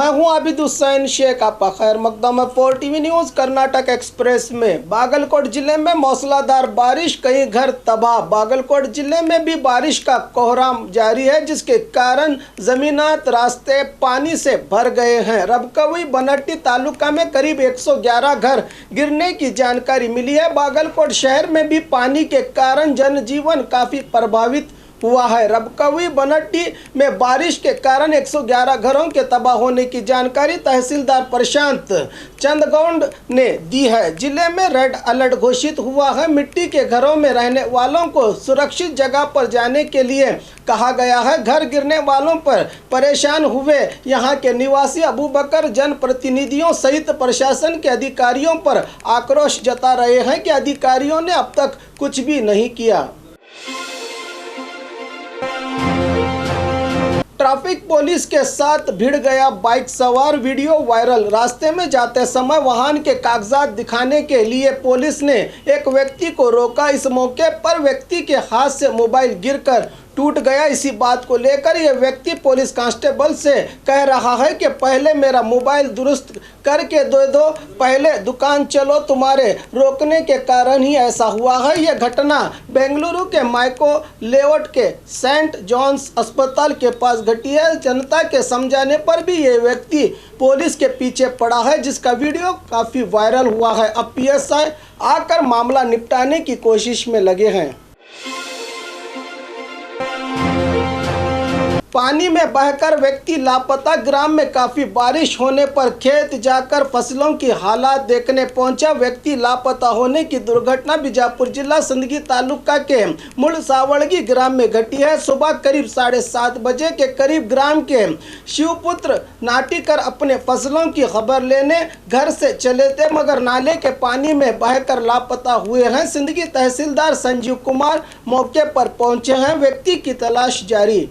मैं हूं आबिद हुसैन शेख। आपका खैर मकदम है 4 टीवी न्यूज़ कर्नाटक एक्सप्रेस में। बागलकोट जिले में मूसलाधार बारिश, कई घर तबाह। बागलकोट जिले में भी बारिश का कोहराम जारी है, जिसके कारण जमीनात रास्ते पानी से भर गए हैं। रबकवी बनट्टी तालुका में करीब 111 घर गिरने की जानकारी मिली है। बागलकोट शहर में भी पानी के कारण जनजीवन काफ़ी प्रभावित हुआ है। रबकवी बनट्टी में बारिश के कारण 111 घरों के तबाह होने की जानकारी तहसीलदार प्रशांत चंदगौंड ने दी है। जिले में रेड अलर्ट घोषित हुआ है। मिट्टी के घरों में रहने वालों को सुरक्षित जगह पर जाने के लिए कहा गया है। घर गिरने वालों पर परेशान हुए यहाँ के निवासी अबूबकर जनप्रतिनिधियों सहित प्रशासन के अधिकारियों पर आक्रोश जता रहे हैं कि अधिकारियों ने अब तक कुछ भी नहीं किया। ट्रैफिक पुलिस के साथ भिड़ गया बाइक सवार, वीडियो वायरल। रास्ते में जाते समय वाहन के कागजात दिखाने के लिए पुलिस ने एक व्यक्ति को रोका। इस मौके पर व्यक्ति के हाथ से मोबाइल गिरकर टूट गया। इसी बात को लेकर यह व्यक्ति पुलिस कांस्टेबल से कह रहा है कि पहले मेरा मोबाइल दुरुस्त करके दे दो, पहले दुकान चलो, तुम्हारे रोकने के कारण ही ऐसा हुआ है। यह घटना बेंगलुरु के माइको लेआउट के सेंट जॉन्स अस्पताल के पास घटी है। जनता के समझाने पर भी ये व्यक्ति पुलिस के पीछे पड़ा है, जिसका वीडियो काफ़ी वायरल हुआ है। अब पीएसआई आकर मामला निपटाने की कोशिश में लगे हैं। पानी में बहकर व्यक्ति लापता। ग्राम में काफ़ी बारिश होने पर खेत जाकर फसलों की हालात देखने पहुंचा व्यक्ति लापता होने की दुर्घटना बीजापुर जिला सिंदगी तालुका के मुड़सावड़गी ग्राम में घटी है। सुबह करीब 7:30 बजे के करीब ग्राम के शिवपुत्र नाटीकर अपने फसलों की खबर लेने घर से चले थे, मगर नाले के पानी में बहकर लापता हुए हैं। सिंदगी तहसीलदार संजीव कुमार मौके पर पहुंचे हैं। व्यक्ति की तलाश जारी।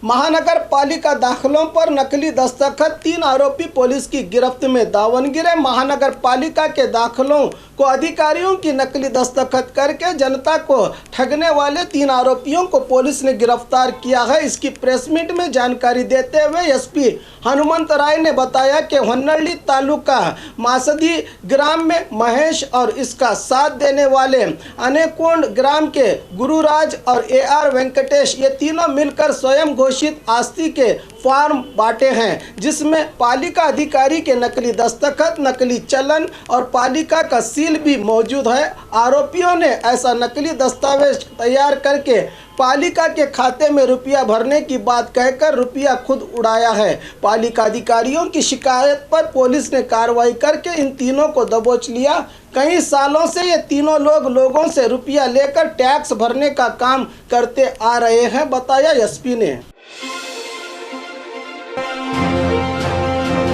महानगर पालिका दाखिलों पर नकली दस्तखत, 3 आरोपी पुलिस की गिरफ्त में। दावणगेरे महानगर पालिका के दाखिलों को अधिकारियों की नकली दस्तखत करके जनता को ठगने वाले 3 आरोपियों को पुलिस ने गिरफ्तार किया है। इसकी प्रेस मीट में जानकारी देते हुए एसपी हनुमंत राय ने बताया कि होन्नಳ್ಳಿ तालुका मासदी ग्राम में महेश और इसका साथ देने वाले अनेकोंड ग्राम के गुरुराज और AR वेंकटेश, ये तीनों मिलकर स्वयं घोषित आस्ती के फॉर्म बांटे हैं, जिसमें पालिका अधिकारी के नकली दस्तखत, नकली चलन और पालिका का सील भी मौजूद है। आरोपियों ने ऐसा नकली दस्तावेज तैयार करके पालिका के खाते में रुपया भरने की बात कहकर रुपया खुद उड़ाया है। पालिका अधिकारियों की शिकायत पर पुलिस ने कार्रवाई करके इन तीनों को दबोच लिया। कई सालों से ये तीनों लोगों से रुपया लेकर टैक्स भरने का काम करते आ रहे हैं, बताया एसपी ने।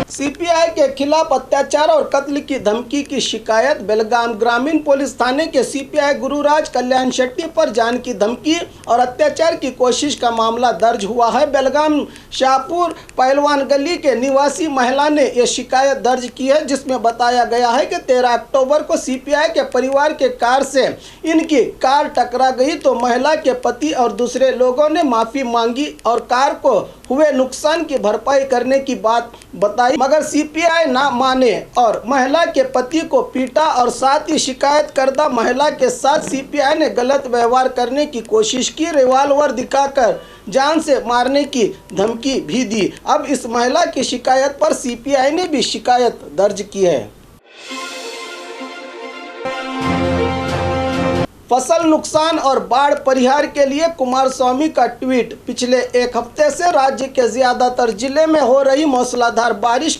सीपीआई के खिलाफ अत्याचार और कत्ल की धमकी की शिकायत। बेलगाम ग्रामीण पुलिस थाने के सीपीआई गुरुराज कल्याण शेट्टी पर जान की धमकी और अत्याचार की कोशिश का मामला दर्ज हुआ है। बेलगाम शाहपुर पहलवान गली के निवासी महिला ने यह शिकायत दर्ज की है, जिसमें बताया गया है कि 13 अक्टूबर को सीपीआई के परिवार के कार से इनकी कार टकरा गई तो महिला के पति और दूसरे लोगों ने माफ़ी मांगी और कार को हुए नुकसान की भरपाई करने की बात बताई, मगर सीपीआई ना माने और महिला के पति को पीटा और साथ ही शिकायत करदा महिला के साथ सीपीआई ने गलत व्यवहार करने की कोशिश की, रिवॉल्वर दिखाकर जान से मारने की धमकी भी दी। अब इस महिला की शिकायत पर सीपीआई ने भी शिकायत दर्ज की है। फसल नुकसान और बाढ़ परिहार के लिए कुमारस्वामी का ट्वीट। पिछले एक हफ्ते से राज्य के ज़्यादातर जिले में हो रही मूसलाधार बारिश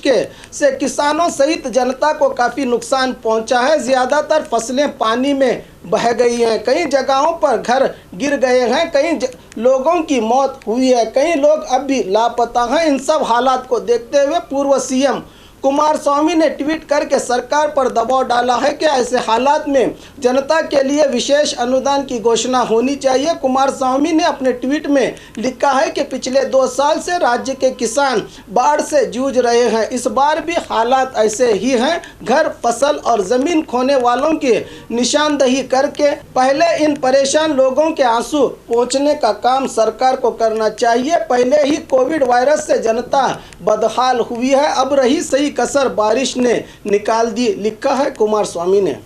से किसानों सहित जनता को काफ़ी नुकसान पहुंचा है। ज़्यादातर फसलें पानी में बह गई हैं, कई जगहों पर घर गिर गए हैं, कई लोगों की मौत हुई है, कई लोग अब भी लापता हैं। इन सब हालात को देखते हुए पूर्व सीएम कुमारस्वामी ने ट्वीट करके सरकार पर दबाव डाला है कि ऐसे हालात में जनता के लिए विशेष अनुदान की घोषणा होनी चाहिए। कुमारस्वामी ने अपने ट्वीट में लिखा है कि पिछले 2 साल से राज्य के किसान बाढ़ से जूझ रहे हैं। इस बार भी हालात ऐसे ही हैं। घर, फसल और जमीन खोने वालों की निशानदेही करके पहले इन परेशान लोगों के आंसू पोंछने का काम सरकार को करना चाहिए। पहले ही कोविड वायरस से जनता बदहाल हुई है, अब रही सही कसर बारिश ने निकाल दी, लिखा है कुमारस्वामी ने।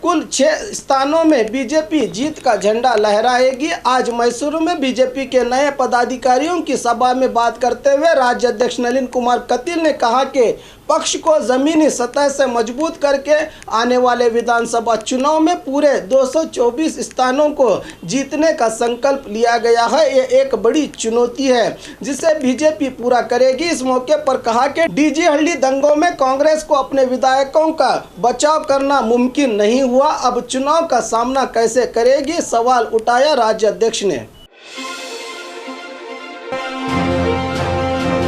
कुल 6 स्थानों में बीजेपी जीत का झंडा लहराएगी। आज मैसूरू में बीजेपी के नए पदाधिकारियों की सभा में बात करते हुए राज्य अध्यक्ष नलिन कुमार कतील ने कहा कि पक्ष को जमीनी सतह से मजबूत करके आने वाले विधानसभा चुनाव में पूरे 224 स्थानों को जीतने का संकल्प लिया गया है। ये एक बड़ी चुनौती है जिसे बीजेपी पूरा करेगी। इस मौके पर कहा कि डीजी हल्ली दंगों में कांग्रेस को अपने विधायकों का बचाव करना मुमकिन नहीं हुआ, अब चुनाव का सामना कैसे करेगी, सवाल उठाया राज्य अध्यक्ष ने।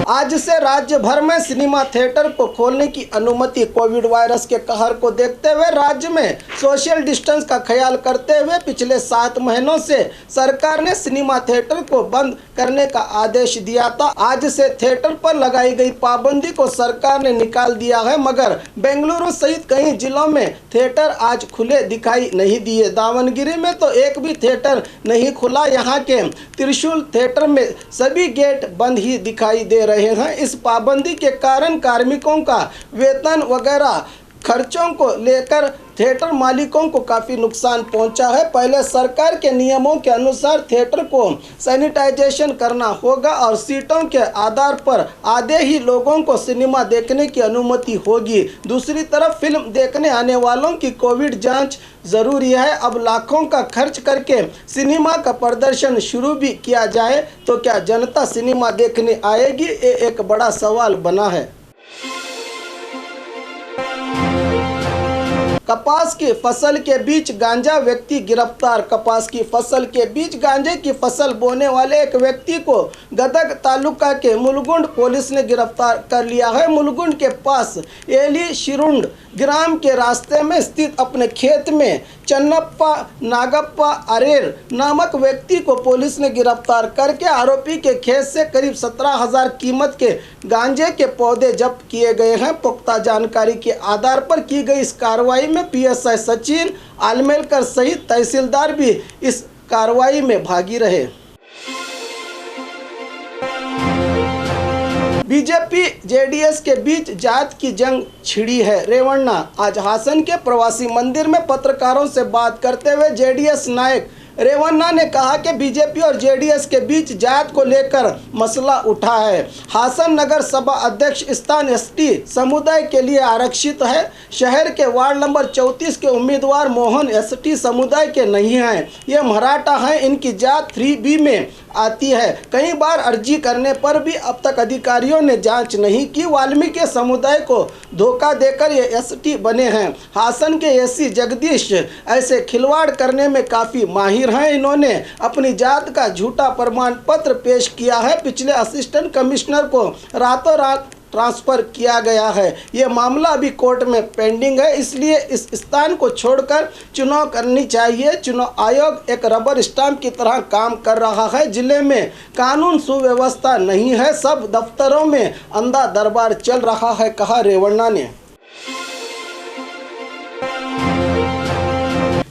आज से राज्य भर में सिनेमा थिएटर को खोलने की अनुमति। कोविड वायरस के कहर को देखते हुए राज्य में सोशल डिस्टेंस का ख्याल करते हुए पिछले 7 महीनों से सरकार ने सिनेमा थिएटर को बंद करने का आदेश दिया था। आज से थिएटर पर लगाई गई पाबंदी को सरकार ने निकाल दिया है, मगर बेंगलुरु सहित कई जिलों में थिएटर आज खुले दिखाई नहीं दिए। दावनगिरी में तो एक भी थिएटर नहीं खुला। यहाँ के त्रिशूल थिएटर में सभी गेट बंद ही दिखाई दे रहे हैं। इस पाबंदी के कारण कार्मिकों का वेतन वगैरह खर्चों को लेकर थिएटर मालिकों को काफ़ी नुकसान पहुंचा है। पहले सरकार के नियमों के अनुसार थिएटर को सैनिटाइजेशन करना होगा और सीटों के आधार पर आधे ही लोगों को सिनेमा देखने की अनुमति होगी। दूसरी तरफ फिल्म देखने आने वालों की कोविड जांच ज़रूरी है। अब लाखों का खर्च करके सिनेमा का प्रदर्शन शुरू भी किया जाए तो क्या जनता सिनेमा देखने आएगी? ये एक बड़ा सवाल बना है। कपास की फसल के बीच गांजा, व्यक्ति गिरफ्तार। कपास की फसल के बीच गांजे की फसल बोने वाले एक व्यक्ति को गदग तालुका के मुलगुंड पुलिस ने गिरफ्तार कर लिया है। मुलगुंड के पास एली शिरुंड ग्राम के रास्ते में स्थित अपने खेत में चन्नप्पा नागप्पा अरेर नामक व्यक्ति को पुलिस ने गिरफ्तार करके आरोपी के खेत से करीब 17,000 कीमत के गांजे के पौधे जब्त किए गए हैं। पुख्ता जानकारी के आधार पर की गई इस कार्रवाई में पीएसआई सचिन आलमेलकर सहित तहसीलदार भी इस कार्रवाई में भागी रहे। बीजेपी जेडीएस के बीच जात की जंग छिड़ी है। रेवन्ना आज हासन के प्रवासी मंदिर में पत्रकारों से बात करते हुए जेडीएस नायक रेवन्ना ने कहा कि बीजेपी और जेडीएस के बीच जात को लेकर मसला उठा है। हासन नगर सभा अध्यक्ष स्थान एसटी समुदाय के लिए आरक्षित है। शहर के वार्ड नंबर 34 के उम्मीदवार मोहन एसटी समुदाय के नहीं हैं। ये मराठा हैं। इनकी जात 3B में आती है। कई बार अर्जी करने पर भी अब तक अधिकारियों ने जांच नहीं की। वाल्मीकि समुदाय को धोखा देकर ये एसटी बने हैं। हासन के एससी जगदीश ऐसे खिलवाड़ करने में काफ़ी माहिर हैं। इन्होंने अपनी जात का झूठा प्रमाण पत्र पेश किया है। पिछले असिस्टेंट कमिश्नर को रातों रात ट्रांसफ़र किया गया है। ये मामला अभी कोर्ट में पेंडिंग है, इसलिए इस स्थान को छोड़कर चुनाव करनी चाहिए। चुनाव आयोग एक रबर स्टाम्प की तरह काम कर रहा है। जिले में कानून सुव्यवस्था नहीं है, सब दफ्तरों में अंधा दरबार चल रहा है, कहा रेवन्ना ने।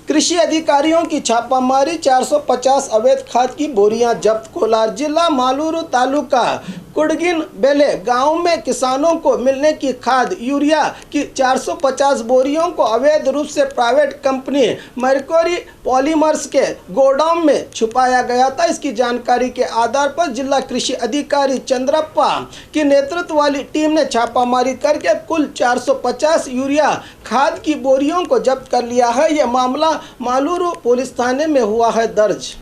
कृषि अधिकारियों की छापामारी, 450 अवैध खाद की बोरियां जब्त। कोलार जिला मालूरू तालुका कुड़गिन बेले गांव में किसानों को मिलने की खाद यूरिया की 450 बोरियों को अवैध रूप से प्राइवेट कंपनी मर्क्यूरी पॉलीमर्स के गोडाउन में छुपाया गया था। इसकी जानकारी के आधार पर जिला कृषि अधिकारी चंद्रप्पा की नेतृत्व वाली टीम ने छापामारी करके कुल 450 यूरिया खाद की बोरियों को जब्त कर लिया है। यह मामला मालूरू पुलिस थाने में हुआ है दर्ज।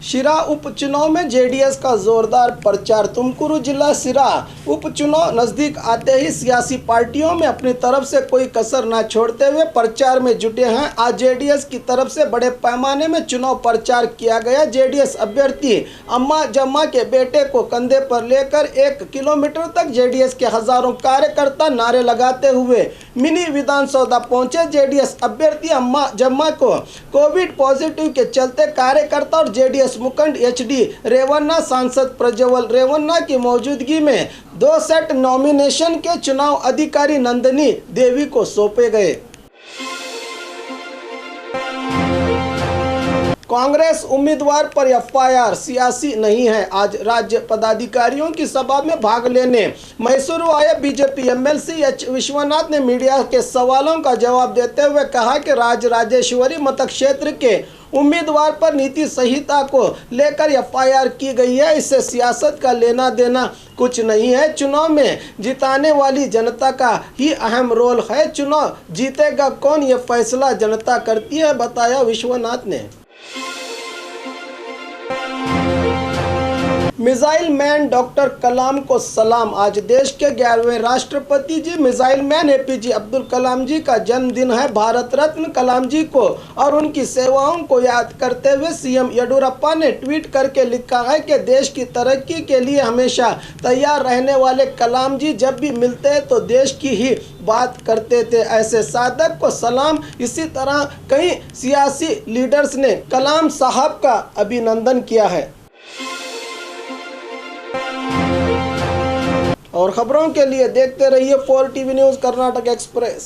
शिरा उपचुनाव में जेडीएस का जोरदार प्रचार। तुमकुरू जिला शिरा उपचुनाव नजदीक आते ही सियासी पार्टियों में अपनी तरफ से कोई कसर न छोड़ते हुए प्रचार में जुटे हैं। आज जेडीएस की तरफ से बड़े पैमाने में चुनाव प्रचार किया गया। जेडीएस अभ्यर्थी अम्मा जम्मा के बेटे को कंधे पर लेकर 1 किलोमीटर तक जेडीएस के हजारों कार्यकर्ता नारे लगाते हुए मिनी विधानसौदा पहुंचे। जेडीएस अभ्यर्थी अम्मा जम्मा को कोविड पॉजिटिव के चलते कार्यकर्ता और जेडीएस मुखंड एचडी रेवन्ना, सांसद प्रज्वल रेवन्ना की मौजूदगी में 2 सेट नॉमिनेशन के चुनाव अधिकारी नंदिनी देवी को सौंपे गए। कांग्रेस उम्मीदवार पर एफआईआर सियासी नहीं है। आज राज्य पदाधिकारियों की सभा में भाग लेने मैसूर आए बीजेपी एमएलसी एच विश्वनाथ ने मीडिया के सवालों का जवाब देते हुए कहा कि राजराजेश्वरी मतक्षेत्र के उम्मीदवार पर नीति संहिता को लेकर एफआईआर की गई है। इससे सियासत का लेना देना कुछ नहीं है। चुनाव में जिताने वाली जनता का ही अहम रोल है। चुनाव जीतेगा कौन, ये फैसला जनता करती है, बताया विश्वनाथ ने। मिसाइल मैन डॉक्टर कलाम को सलाम। आज देश के 11वें राष्ट्रपति जी missile man APJ Abdul Kalam जी का जन्मदिन है। भारत रत्न कलाम जी को और उनकी सेवाओं को याद करते हुए सीएम येडियुरप्पा ने ट्वीट करके लिखा है कि देश की तरक्की के लिए हमेशा तैयार रहने वाले कलाम जी जब भी मिलते तो देश की ही बात करते थे। ऐसे साधक को सलाम। इसी तरह कई सियासी लीडर्स ने कलाम साहब का अभिनंदन किया है। और खबरों के लिए देखते रहिए 4 टीवी न्यूज़ कर्नाटक एक्सप्रेस।